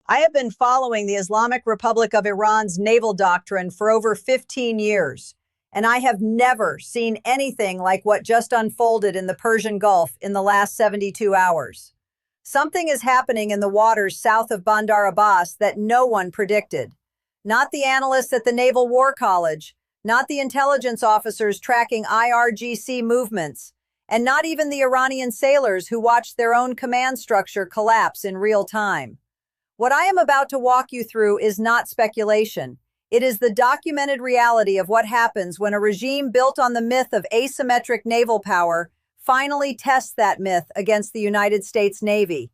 I have been following the Islamic Republic of Iran's naval doctrine for over 15 years, and I have never seen anything like what just unfolded in the Persian Gulf in the last 72 hours. Something is happening in the waters south of Bandar Abbas that no one predicted. Not the analysts at the Naval War College, not the intelligence officers tracking IRGC movements, and not even the Iranian sailors who watched their own command structure collapse in real time. What I am about to walk you through is not speculation. It is the documented reality of what happens when a regime built on the myth of asymmetric naval power finally tests that myth against the United States Navy.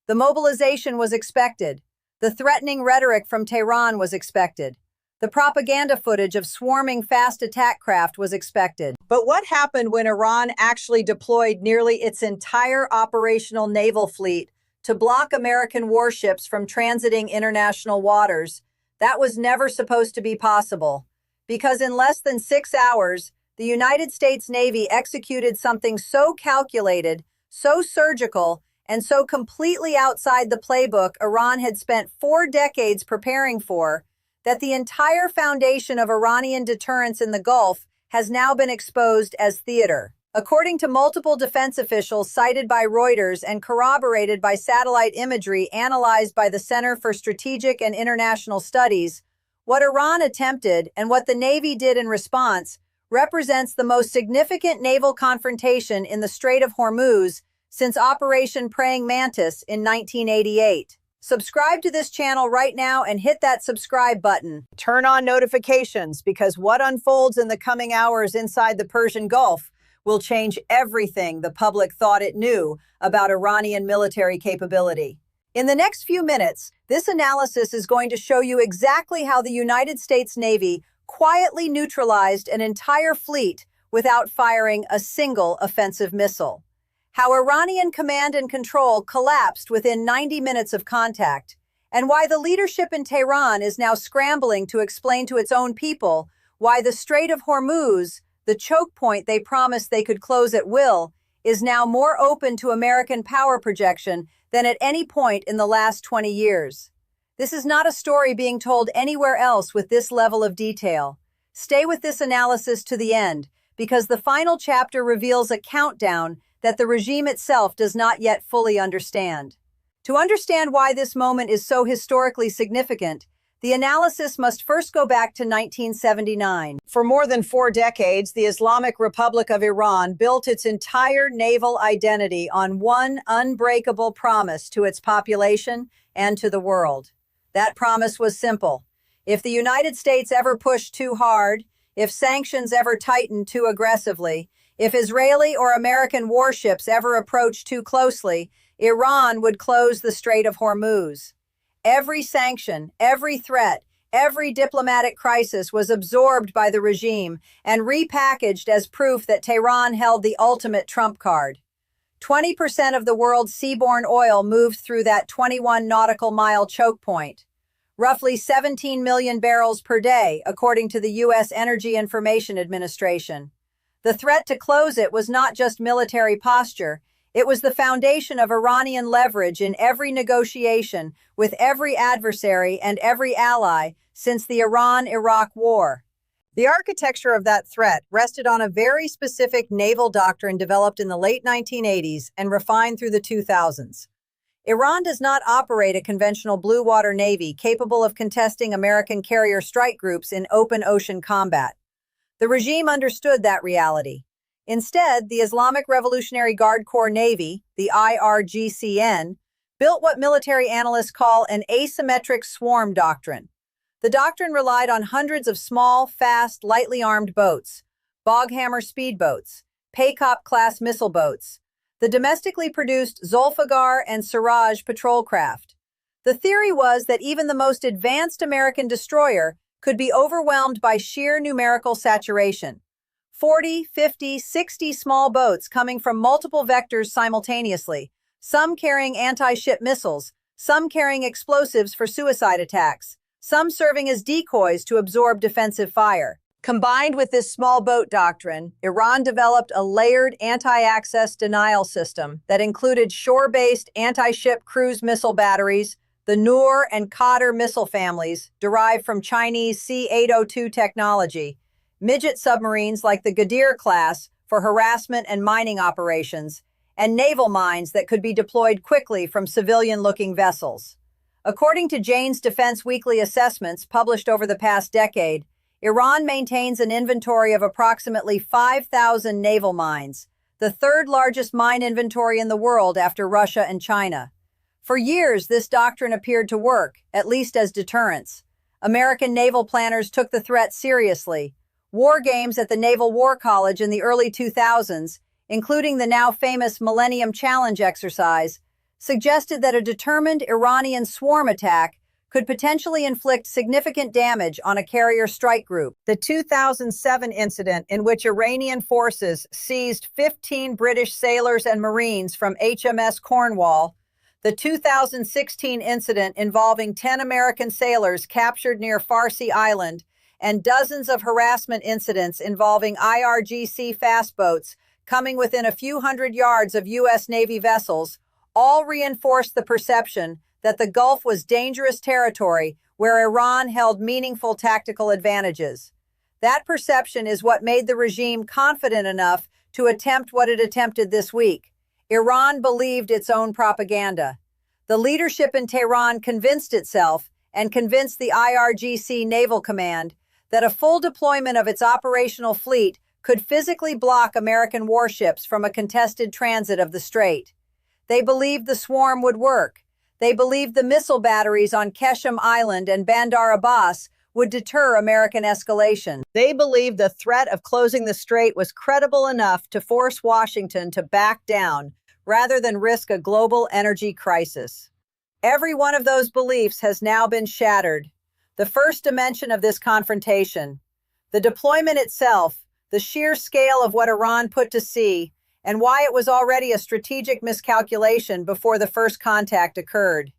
The mobilization was expected. The threatening rhetoric from Tehran was expected. The propaganda footage of swarming fast attack craft was expected. But what happened when Iran actually deployed nearly its entire operational naval fleet to block American warships from transiting international waters? That was never supposed to be possible, because in less than 6 hours, the United States Navy executed something so calculated, so surgical, and so completely outside the playbook Iran had spent 4 decades preparing for, that the entire foundation of Iranian deterrence in the Gulf has now been exposed as theater. According to multiple defense officials cited by Reuters and corroborated by satellite imagery analyzed by the Center for Strategic and International Studies, what Iran attempted and what the Navy did in response represents the most significant naval confrontation in the Strait of Hormuz since Operation Praying Mantis in 1988. Subscribe to this channel right now and hit that subscribe button. Turn on notifications, because what unfolds in the coming hours inside the Persian Gulf will change everything the public thought it knew about Iranian military capability. In the next few minutes, this analysis is going to show you exactly how the United States Navy quietly neutralized an entire fleet without firing a single offensive missile. How Iranian command and control collapsed within 90 minutes of contact, and why the leadership in Tehran is now scrambling to explain to its own people why the Strait of Hormuz, the choke point they promised they could close at will, is now more open to American power projection than at any point in the last 20 years. This is not a story being told anywhere else with this level of detail. Stay with this analysis to the end, because the final chapter reveals a countdown that the regime itself does not yet fully understand. To understand why this moment is so historically significant, the analysis must first go back to 1979. For more than 4 decades, the Islamic Republic of Iran built its entire naval identity on one unbreakable promise to its population and to the world. That promise was simple. If the United States ever pushed too hard, if sanctions ever tightened too aggressively, if Israeli or American warships ever approached too closely, Iran would close the Strait of Hormuz. Every sanction, every threat, every diplomatic crisis was absorbed by the regime and repackaged as proof that Tehran held the ultimate trump card. 20% of the world's seaborne oil moved through that 21 nautical mile choke point. Roughly 17 million barrels per day, according to the U.S. Energy Information Administration. The threat to close it was not just military posture, it was the foundation of Iranian leverage in every negotiation with every adversary and every ally since the Iran-Iraq War. The architecture of that threat rested on a very specific naval doctrine developed in the late 1980s and refined through the 2000s. Iran does not operate a conventional blue water navy capable of contesting American carrier strike groups in open ocean combat. The regime understood that reality. Instead, the Islamic Revolutionary Guard Corps Navy, the IRGCN, built what military analysts call an asymmetric swarm doctrine. The doctrine relied on hundreds of small, fast, lightly armed boats, Boghammer speedboats, Paykop-class missile boats, the domestically produced Zulfiqar and Siraj patrol craft. The theory was that even the most advanced American destroyer could be overwhelmed by sheer numerical saturation. 40, 50, 60 small boats coming from multiple vectors simultaneously, some carrying anti-ship missiles, some carrying explosives for suicide attacks, some serving as decoys to absorb defensive fire. Combined with this small boat doctrine, Iran developed a layered anti-access denial system that included shore-based anti-ship cruise missile batteries, The Noor and Qadr missile families, derived from Chinese C-802 technology, midget submarines like the Ghadir class for harassment and mining operations, and naval mines that could be deployed quickly from civilian-looking vessels. According to Jane's Defense Weekly assessments published over the past decade, Iran maintains an inventory of approximately 5,000 naval mines, the third largest mine inventory in the world after Russia and China. For years, this doctrine appeared to work, at least as deterrence. American naval planners took the threat seriously. War games at the Naval War College in the early 2000s, including the now famous Millennium Challenge exercise, suggested that a determined Iranian swarm attack could potentially inflict significant damage on a carrier strike group. The 2007 incident in which Iranian forces seized 15 British sailors and Marines from HMS Cornwall, the 2016 incident involving 10 American sailors captured near Farsi Island, and dozens of harassment incidents involving IRGC fast boats coming within a few hundred yards of U.S. Navy vessels, all reinforced the perception that the Gulf was dangerous territory where Iran held meaningful tactical advantages. That perception is what made the regime confident enough to attempt what it attempted this week. Iran believed its own propaganda. The leadership in Tehran convinced itself, and convinced the IRGC Naval Command, that a full deployment of its operational fleet could physically block American warships from a contested transit of the strait. They believed the swarm would work. They believed the missile batteries on Qeshm Island and Bandar Abbas would deter American escalation. They believed the threat of closing the strait was credible enough to force Washington to back down rather than risk a global energy crisis. Every one of those beliefs has now been shattered. The first dimension of this confrontation, the deployment itself, the sheer scale of what Iran put to sea, and why it was already a strategic miscalculation before the first contact occurred.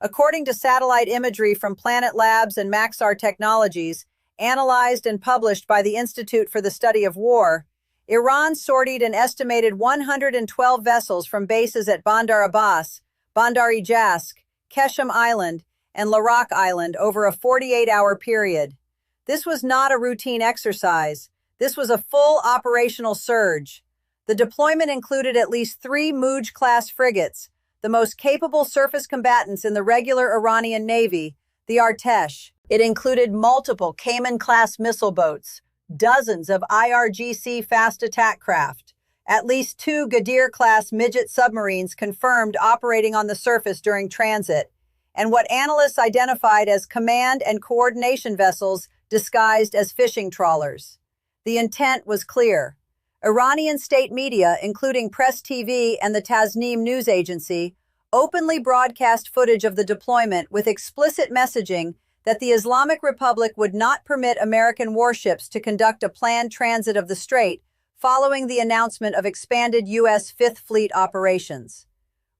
According to satellite imagery from Planet Labs and Maxar Technologies, analyzed and published by the Institute for the Study of War, Iran sortied an estimated 112 vessels from bases at Bandar Abbas, Bandar Ijask, Qeshm Island, and Larak Island over a 48-hour period. This was not a routine exercise. This was a full operational surge. The deployment included at least 3 Muj-class frigates, the most capable surface combatants in the regular Iranian Navy, the Artesh. It included multiple Cayman-class missile boats, dozens of IRGC fast attack craft, at least 2 Ghadir-class midget submarines confirmed operating on the surface during transit, and what analysts identified as command and coordination vessels disguised as fishing trawlers. The intent was clear. Iranian state media, including Press TV and the Tasnim news agency, openly broadcast footage of the deployment with explicit messaging that the Islamic Republic would not permit American warships to conduct a planned transit of the strait following the announcement of expanded U.S. Fifth Fleet operations.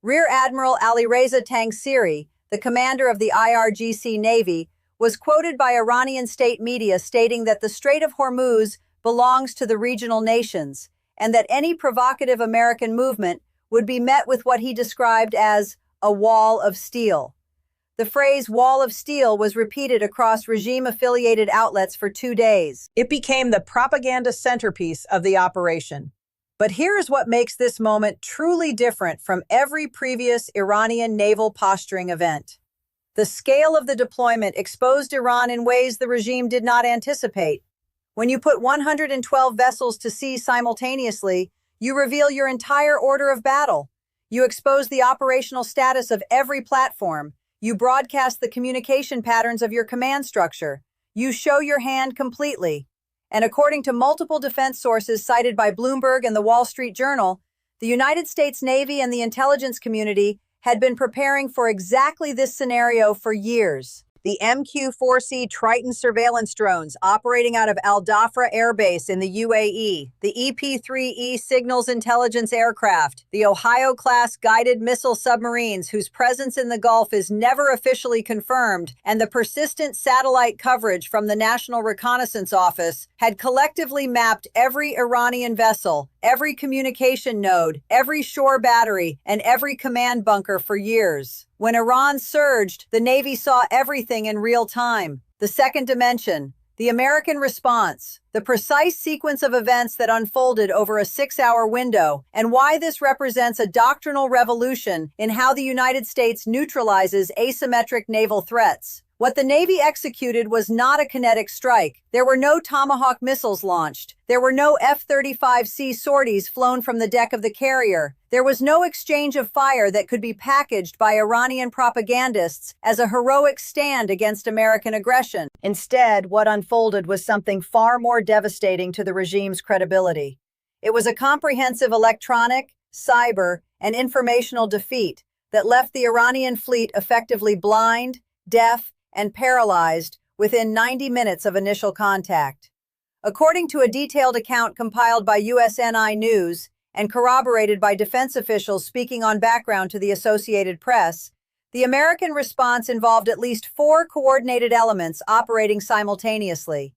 Rear Admiral Alireza Tangsiri, the commander of the IRGC Navy, was quoted by Iranian state media stating that the Strait of Hormuz belongs to the regional nations, and that any provocative American movement would be met with what he described as a wall of steel. The phrase wall of steel was repeated across regime-affiliated outlets for 2 days. It became the propaganda centerpiece of the operation. But here is what makes this moment truly different from every previous Iranian naval posturing event. The scale of the deployment exposed Iran in ways the regime did not anticipate. When you put 112 vessels to sea simultaneously, you reveal your entire order of battle. You expose the operational status of every platform. You broadcast the communication patterns of your command structure. You show your hand completely. And according to multiple defense sources cited by Bloomberg and the Wall Street Journal, the United States Navy and the intelligence community had been preparing for exactly this scenario for years. The MQ-4C Triton surveillance drones operating out of Al Dhafra Air Base in the UAE, the EP-3E signals intelligence aircraft, the Ohio-class guided missile submarines whose presence in the Gulf is never officially confirmed, and the persistent satellite coverage from the National Reconnaissance Office had collectively mapped every Iranian vessel, every communication node, every shore battery, and every command bunker for years. When Iran surged, the Navy saw everything in real time. The second dimension, the American response, the precise sequence of events that unfolded over a 6-hour window, and why this represents a doctrinal revolution in how the United States neutralizes asymmetric naval threats. What the Navy executed was not a kinetic strike. There were no Tomahawk missiles launched. There were no F-35C sorties flown from the deck of the carrier. There was no exchange of fire that could be packaged by Iranian propagandists as a heroic stand against American aggression. Instead, what unfolded was something far more devastating to the regime's credibility. It was a comprehensive electronic, cyber, and informational defeat that left the Iranian fleet effectively blind, deaf, and paralyzed within 90 minutes of initial contact. According to a detailed account compiled by USNI News and corroborated by defense officials speaking on background to the Associated Press, the American response involved at least 4 coordinated elements operating simultaneously.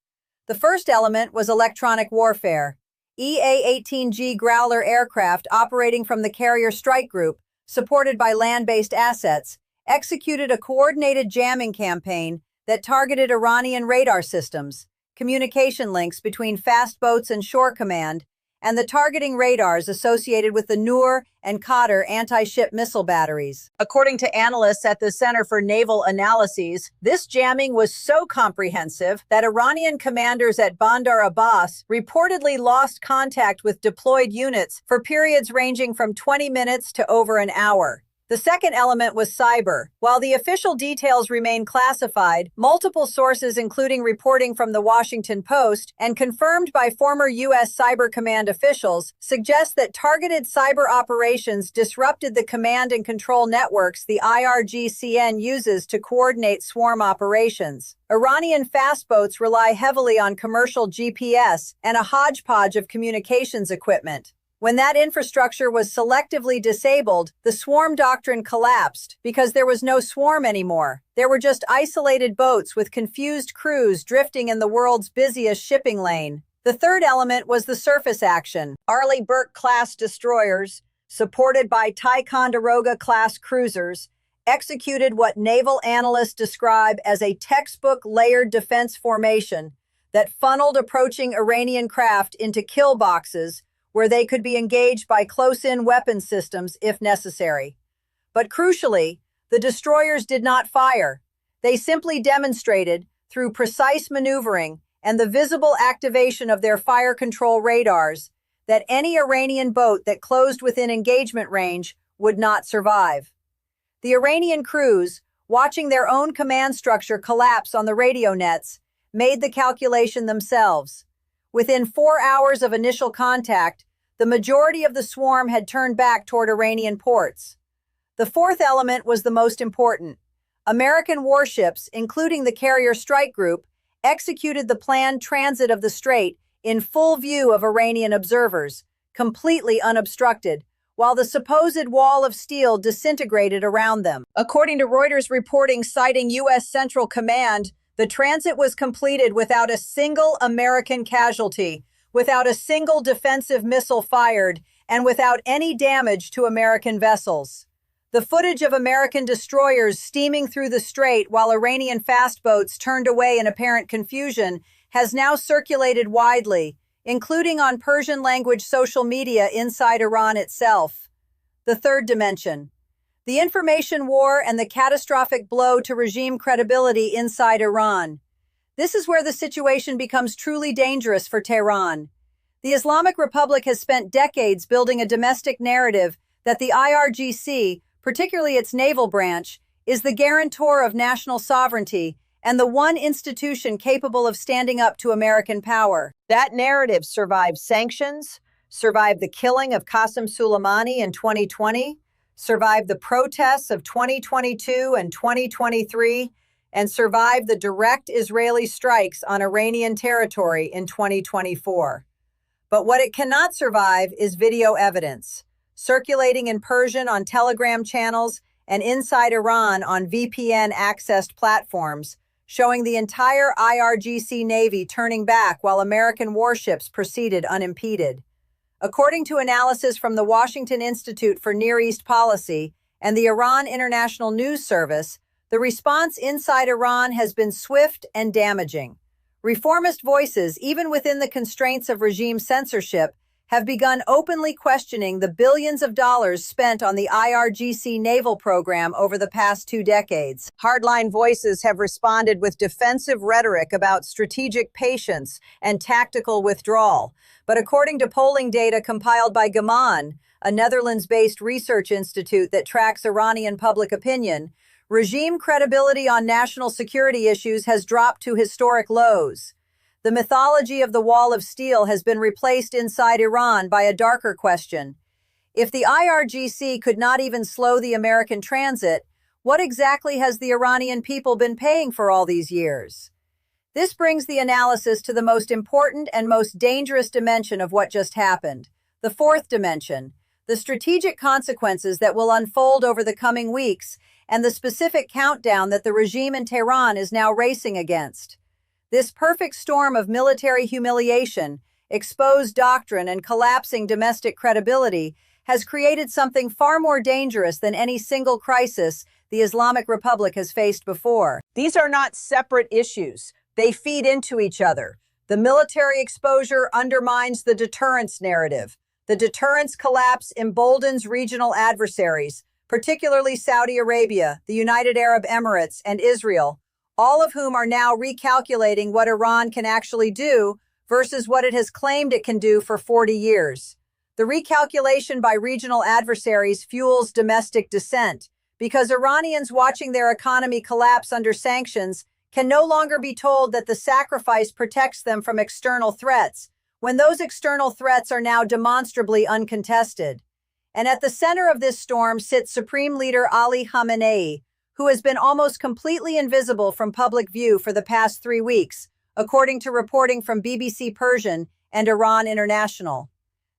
The first element was electronic warfare. EA-18G Growler aircraft operating from the Carrier Strike Group, supported by land-based assets, executed a coordinated jamming campaign that targeted Iranian radar systems, communication links between fast boats and shore command, and the targeting radars associated with the Noor and Qadr anti-ship missile batteries. According to analysts at the Center for Naval Analyses, this jamming was so comprehensive that Iranian commanders at Bandar Abbas reportedly lost contact with deployed units for periods ranging from 20 minutes to over an hour. The second element was cyber. While the official details remain classified, multiple sources, including reporting from the Washington Post and confirmed by former U.S. Cyber Command officials, suggest that targeted cyber operations disrupted the command and control networks the IRGCN uses to coordinate swarm operations. Iranian fast boats rely heavily on commercial GPS and a hodgepodge of communications equipment. When that infrastructure was selectively disabled, the swarm doctrine collapsed because there was no swarm anymore. There were just isolated boats with confused crews drifting in the world's busiest shipping lane. The third element was the surface action. Arleigh Burke-class destroyers, supported by Ticonderoga-class cruisers, executed what naval analysts describe as a textbook layered defense formation that funneled approaching Iranian craft into kill boxes where they could be engaged by close-in weapon systems if necessary. But crucially, the destroyers did not fire. They simply demonstrated, through precise maneuvering and the visible activation of their fire control radars, that any Iranian boat that closed within engagement range would not survive. The Iranian crews, watching their own command structure collapse on the radio nets, made the calculation themselves. Within 4 hours of initial contact, the majority of the swarm had turned back toward Iranian ports. The fourth element was the most important. American warships, including the Carrier Strike Group, executed the planned transit of the strait in full view of Iranian observers, completely unobstructed, while the supposed wall of steel disintegrated around them. According to Reuters reporting citing U.S. Central Command, the transit was completed without a single American casualty, without a single defensive missile fired, and without any damage to American vessels. The footage of American destroyers steaming through the strait while Iranian fast boats turned away in apparent confusion has now circulated widely, including on Persian-language social media inside Iran itself. The third dimension. The information war and the catastrophic blow to regime credibility inside Iran. This is where the situation becomes truly dangerous for Tehran. The Islamic Republic has spent decades building a domestic narrative that the IRGC, particularly its naval branch, is the guarantor of national sovereignty and the one institution capable of standing up to American power. That narrative survived sanctions, survived the killing of Qasem Soleimani in 2020, survived the protests of 2022 and 2023, and survived the direct Israeli strikes on Iranian territory in 2024. But what it cannot survive is video evidence, circulating in Persian on Telegram channels and inside Iran on VPN-accessed platforms, showing the entire IRGC Navy turning back while American warships proceeded unimpeded. According to analysis from the Washington Institute for Near East Policy and the Iran International News Service, the response inside Iran has been swift and damaging. Reformist voices, even within the constraints of regime censorship, have begun openly questioning the billions of dollars spent on the IRGC naval program over the past 2 decades. Hardline voices have responded with defensive rhetoric about strategic patience and tactical withdrawal. But according to polling data compiled by Gaman, a Netherlands-based research institute that tracks Iranian public opinion, regime credibility on national security issues has dropped to historic lows. The mythology of the wall of steel has been replaced inside Iran by a darker question. If the IRGC could not even slow the American transit, what exactly has the Iranian people been paying for all these years? This brings the analysis to the most important and most dangerous dimension of what just happened, the fourth dimension, the strategic consequences that will unfold over the coming weeks, and the specific countdown that the regime in Tehran is now racing against. This perfect storm of military humiliation, exposed doctrine, and collapsing domestic credibility has created something far more dangerous than any single crisis the Islamic Republic has faced before. These are not separate issues. They feed into each other. The military exposure undermines the deterrence narrative. The deterrence collapse emboldens regional adversaries, particularly Saudi Arabia, the United Arab Emirates, and Israel, all of whom are now recalculating what Iran can actually do versus what it has claimed it can do for 40 years. The recalculation by regional adversaries fuels domestic dissent, because Iranians watching their economy collapse under sanctions can no longer be told that the sacrifice protects them from external threats, when those external threats are now demonstrably uncontested. And at the center of this storm sits Supreme Leader Ali Khamenei, who has been almost completely invisible from public view for the past 3 weeks, according to reporting from BBC Persian and Iran International.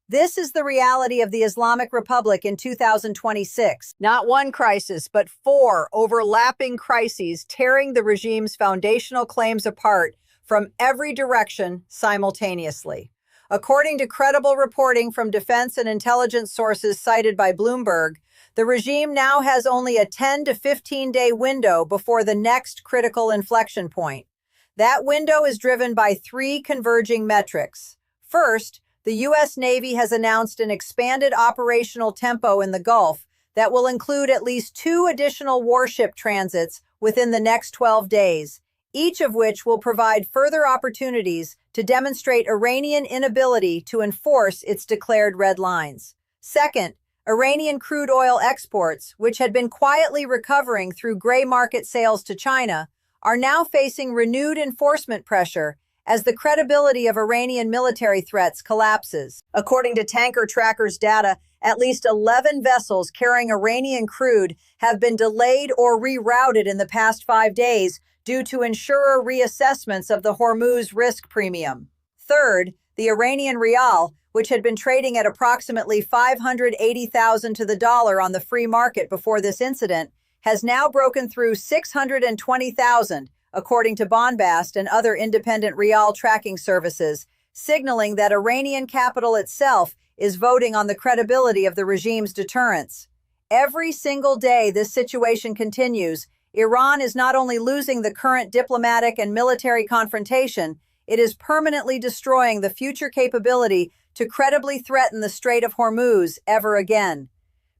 This is the reality of the Islamic Republic in 2026. Not one crisis, but 4 overlapping crises tearing the regime's foundational claims apart from every direction simultaneously. According to credible reporting from defense and intelligence sources cited by Bloomberg, the regime now has only a 10 to 15-day window before the next critical inflection point. That window is driven by 3 converging metrics. First, the U.S. Navy has announced an expanded operational tempo in the Gulf that will include at least 2 additional warship transits within the next 12 days, each of which will provide further opportunities to demonstrate Iranian inability to enforce its declared red lines. Second, Iranian crude oil exports, which had been quietly recovering through gray market sales to China, are now facing renewed enforcement pressure as the credibility of Iranian military threats collapses. According to Tanker Tracker's data, at least 11 vessels carrying Iranian crude have been delayed or rerouted in the past 5 days due to insurer reassessments of the Hormuz risk premium. Third, the Iranian rial, which had been trading at approximately 580,000 to the dollar on the free market before this incident, has now broken through 620,000, according to Bombast and other independent rial tracking services, signaling that Iranian capital itself is voting on the credibility of the regime's deterrence. Every single day this situation continues, Iran is not only losing the current diplomatic and military confrontation, it is permanently destroying the future capability to credibly threaten the Strait of Hormuz ever again.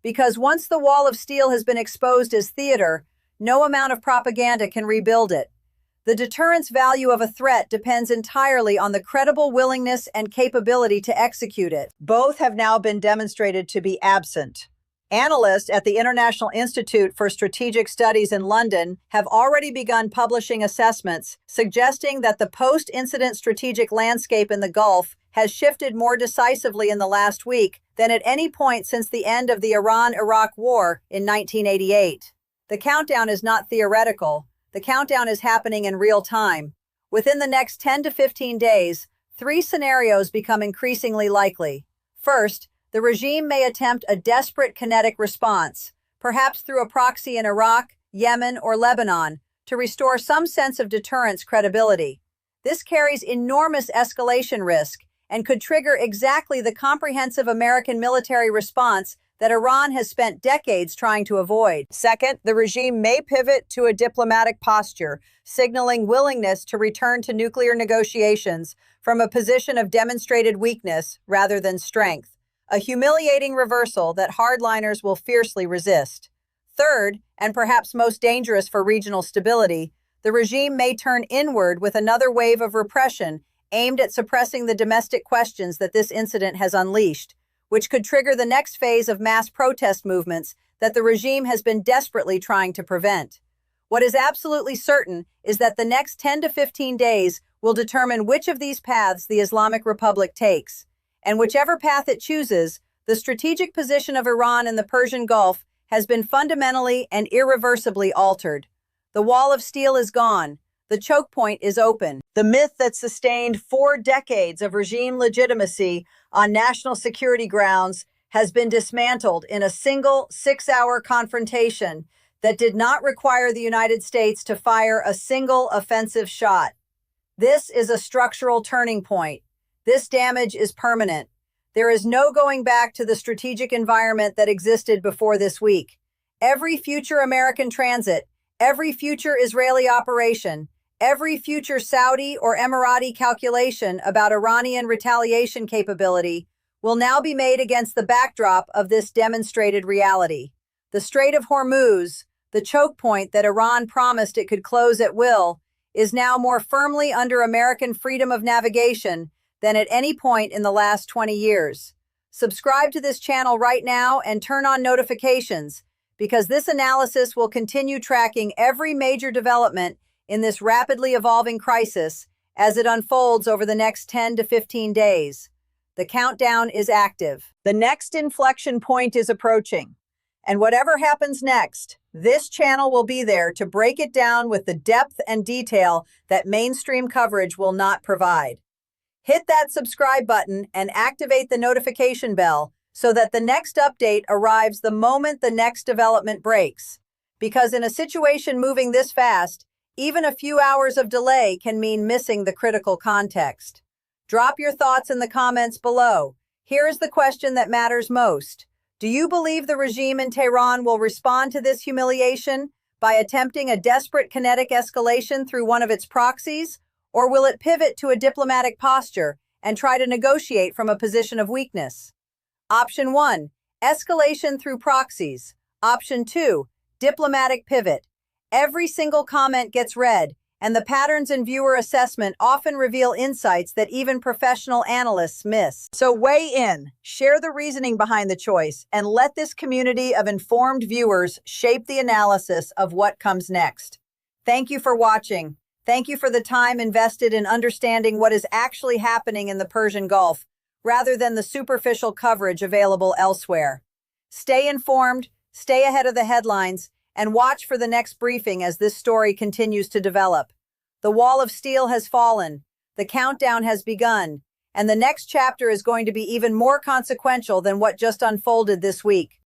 Because once the wall of steel has been exposed as theater, no amount of propaganda can rebuild it. The deterrence value of a threat depends entirely on the credible willingness and capability to execute it. Both have now been demonstrated to be absent. Analysts at the International Institute for Strategic Studies in London have already begun publishing assessments suggesting that the post-incident strategic landscape in the Gulf has shifted more decisively in the last week than at any point since the end of the Iran-Iraq War in 1988. The countdown is not theoretical. The countdown is happening in real time. Within the next 10 to 15 days, 3 scenarios become increasingly likely. First, the regime may attempt a desperate kinetic response, perhaps through a proxy in Iraq, Yemen, or Lebanon, to restore some sense of deterrence credibility. This carries enormous escalation risk and could trigger exactly the comprehensive American military response that Iran has spent decades trying to avoid. Second, the regime may pivot to a diplomatic posture, signaling willingness to return to nuclear negotiations from a position of demonstrated weakness rather than strength, a humiliating reversal that hardliners will fiercely resist. Third, and perhaps most dangerous for regional stability, the regime may turn inward with another wave of repression aimed at suppressing the domestic questions that this incident has unleashed, which could trigger the next phase of mass protest movements that the regime has been desperately trying to prevent. What is absolutely certain is that the next 10 to 15 days will determine which of these paths the Islamic Republic takes. And whichever path it chooses, the strategic position of Iran in the Persian Gulf has been fundamentally and irreversibly altered. The wall of steel is gone. The choke point is open. The myth that sustained 4 decades of regime legitimacy on national security grounds has been dismantled in a single 6-hour confrontation that did not require the United States to fire a single offensive shot. This is a structural turning point. This damage is permanent. There is no going back to the strategic environment that existed before this week. Every future American transit, every future Israeli operation, every future Saudi or Emirati calculation about Iranian retaliation capability will now be made against the backdrop of this demonstrated reality. The Strait of Hormuz, the choke point that Iran promised it could close at will, is now more firmly under American freedom of navigation than at any point in the last 20 years. Subscribe to this channel right now and turn on notifications, because this analysis will continue tracking every major development in this rapidly evolving crisis as it unfolds over the next 10 to 15 days. The countdown is active. The next inflection point is approaching. And whatever happens next, this channel will be there to break it down with the depth and detail that mainstream coverage will not provide. Hit that subscribe button and activate the notification bell so that the next update arrives the moment the next development breaks. Because in a situation moving this fast, even a few hours of delay can mean missing the critical context. Drop your thoughts in the comments below. Here is the question that matters most. Do you believe the regime in Tehran will respond to this humiliation by attempting a desperate kinetic escalation through one of its proxies? Or will it pivot to a diplomatic posture and try to negotiate from a position of weakness? Option 1, escalation through proxies. Option 2, diplomatic pivot. Every single comment gets read, and the patterns in viewer assessment often reveal insights that even professional analysts miss. So weigh in, share the reasoning behind the choice, and let this community of informed viewers shape the analysis of what comes next. Thank you for watching. Thank you for the time invested in understanding what is actually happening in the Persian Gulf, rather than the superficial coverage available elsewhere. Stay informed, stay ahead of the headlines, and watch for the next briefing as this story continues to develop. The wall of steel has fallen, the countdown has begun, and the next chapter is going to be even more consequential than what just unfolded this week.